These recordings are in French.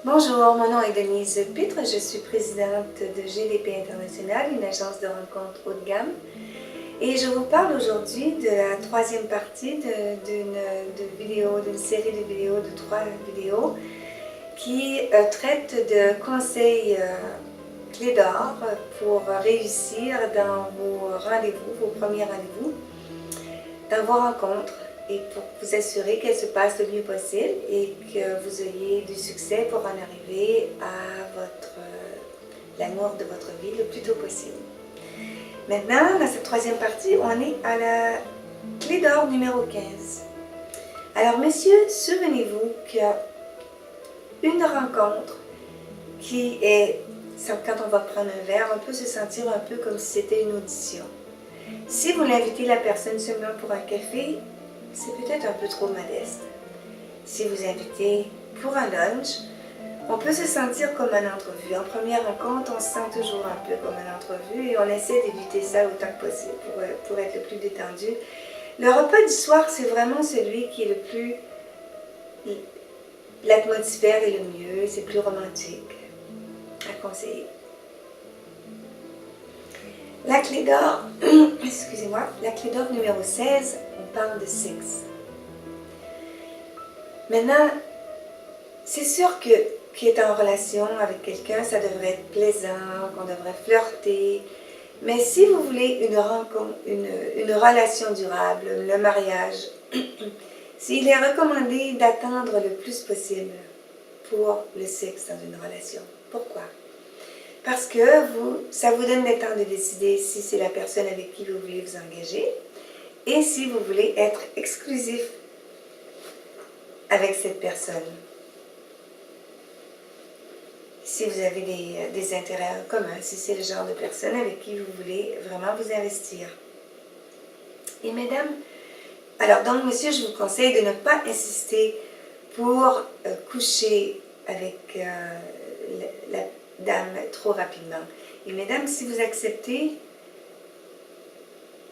Bonjour, mon nom est Denise Pitre, je suis présidente de GDP International, une agence de rencontres haut de gamme. Et je vous parle aujourd'hui de la troisième partie d'une série de vidéos, de 3 vidéos, qui traite de conseils clés d'or pour réussir dans vos rendez-vous, vos premiers rendez-vous, dans vos rencontres, et pour vous assurer qu'elles se passent le mieux possible et que vous ayez du succès pour en arriver à l'amour de votre vie le plus tôt possible. Maintenant, dans cette troisième partie, on est à la clé d'or numéro 15. Alors, messieurs, souvenez-vous qu'il y a une rencontre qui est, quand on va prendre un verre, on peut se sentir un peu comme si c'était une audition. Si vous l'invitez la personne seulement pour un café, c'est peut-être un peu trop modeste. Si vous invitez pour un lunch, on peut se sentir comme une entrevue. En première rencontre, on se sent toujours un peu comme une entrevue et on essaie d'éviter ça autant que possible pour être le plus détendu. Le repas du soir, c'est vraiment celui qui est le plus... L'atmosphère est le mieux, c'est plus romantique à conseiller. La clé d'or, excusez-moi, la clé d'or numéro 16, on parle de sexe. Maintenant, c'est sûr que qui est en relation avec quelqu'un, ça devrait être plaisant, qu'on devrait flirter. Mais si vous voulez une rencontre, une relation durable, le mariage, il est recommandé d'attendre le plus possible pour le sexe dans une relation. Pourquoi? Parce que ça vous donne le temps de décider si c'est la personne avec qui vous voulez vous engager et si vous voulez être exclusif avec cette personne. Si vous avez des intérêts en commun, si c'est le genre de personne avec qui vous voulez vraiment vous investir. Et mesdames, alors donc monsieur, je vous conseille de ne pas insister pour coucher avec la dame trop rapidement. Et mesdames, si vous acceptez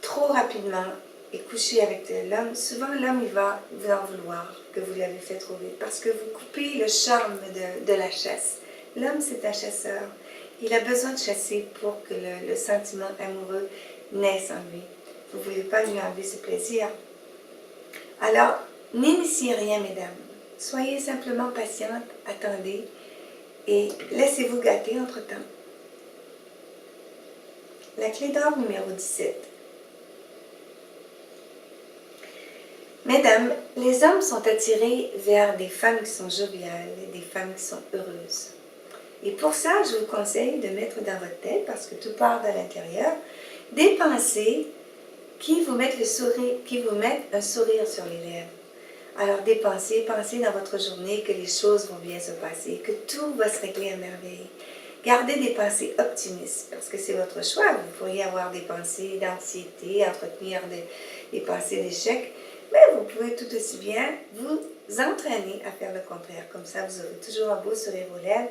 trop rapidement et coucher avec l'homme, souvent l'homme il va vous en vouloir que vous l'avez fait trop vite parce que vous coupez le charme de la chasse. L'homme, c'est un chasseur. Il a besoin de chasser pour que le sentiment amoureux naisse en lui. Vous ne voulez pas lui enlever ce plaisir. Alors, n'initiez rien, mesdames. Soyez simplement patientes, attendez et laissez-vous gâter entre-temps. La clé d'or numéro 17. Mesdames, les hommes sont attirés vers des femmes qui sont joviales, des femmes qui sont heureuses. Et pour ça, je vous conseille de mettre dans votre tête, parce que tout part de l'intérieur, des pensées qui vous mettent un sourire sur les lèvres. Alors des pensez dans votre journée que les choses vont bien se passer, que tout va se régler à merveille. Gardez des pensées optimistes, parce que c'est votre choix. Vous pourriez avoir des pensées d'anxiété, entretenir des pensées d'échec, mais vous pouvez tout aussi bien vous entraîner à faire le contraire. Comme ça, vous aurez toujours un beau sourire aux lèvres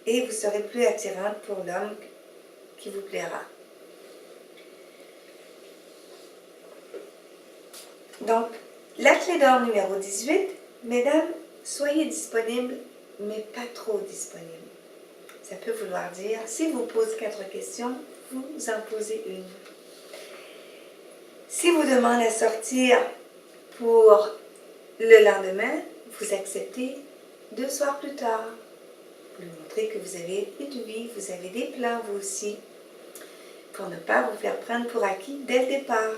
et vous serez plus attirante pour l'homme qui vous plaira. Donc, la clé d'or numéro 18, mesdames, soyez disponibles, mais pas trop disponibles. Ça peut vouloir dire, si vous posez 4 questions, vous en posez une. Si vous demandez à sortir pour le lendemain, vous acceptez 2 soirs plus tard. Vous lui montrez que vous avez une vie, vous avez des plans vous aussi, pour ne pas vous faire prendre pour acquis dès le départ.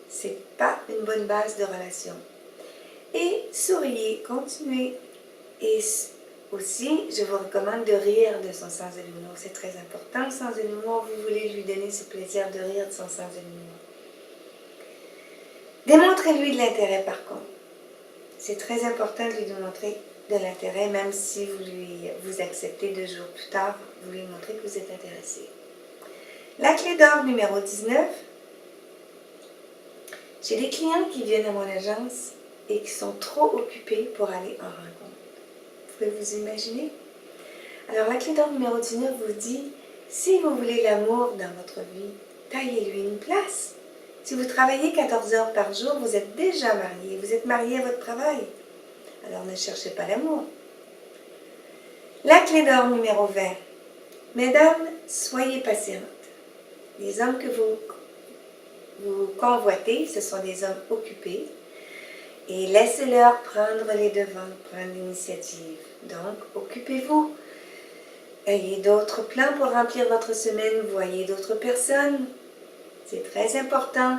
Ce n'est pas une bonne base de relation. Et souriez, continuez. Et aussi, je vous recommande de rire de son sens de l'humour. C'est très important, le sens de l'humour. Vous voulez lui donner ce plaisir de rire de son sens de l'humour. Démontrez-lui de l'intérêt par contre. C'est très important de lui démontrer de l'intérêt, même si vous acceptez 2 jours plus tard, vous lui montrez que vous êtes intéressé. La clé d'or numéro 19. J'ai des clients qui viennent à mon agence et qui sont trop occupés pour aller en rencontre. Vous pouvez vous imaginer? Alors la clé d'or numéro 19 vous dit, si vous voulez l'amour dans votre vie, taillez-lui une place. Si vous travaillez 14 heures par jour, vous êtes déjà marié, vous êtes marié à votre travail. Alors ne cherchez pas l'amour. La clé d'or numéro 20. Mesdames, soyez patientes. Les hommes que vous convoitez, ce sont des hommes occupés. Et laissez-leur prendre les devants, prendre l'initiative. Donc, occupez-vous. Ayez d'autres plans pour remplir votre semaine. Voyez d'autres personnes. C'est très important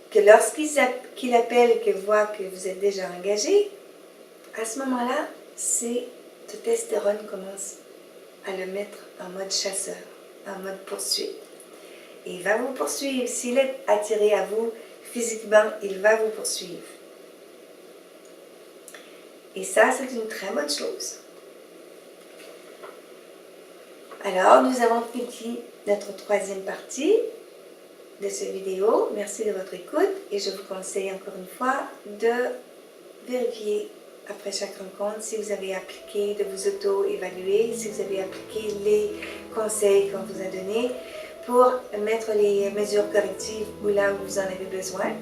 que lorsqu'il appelle et qu'il voit que vous êtes déjà engagé, à ce moment-là, c'est testostérone commence à le mettre en mode chasseur, en mode poursuite. Et il va vous poursuivre. S'il est attiré à vous physiquement, il va vous poursuivre. Et ça, c'est une très bonne chose. Alors, nous avons fini notre troisième partie de cette vidéo. Merci de votre écoute et je vous conseille encore une fois de vérifier après chaque rencontre si vous avez appliqué, de vous auto-évaluer, si vous avez appliqué les conseils qu'on vous a donnés pour mettre les mesures correctives ou là où vous en avez besoin.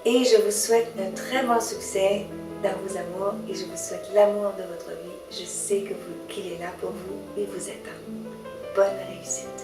Et je vous souhaite un très bon succès dans vos amours et je vous souhaite l'amour de votre vie. Je sais qu'il est là pour vous et vous attend. Bonne réussite.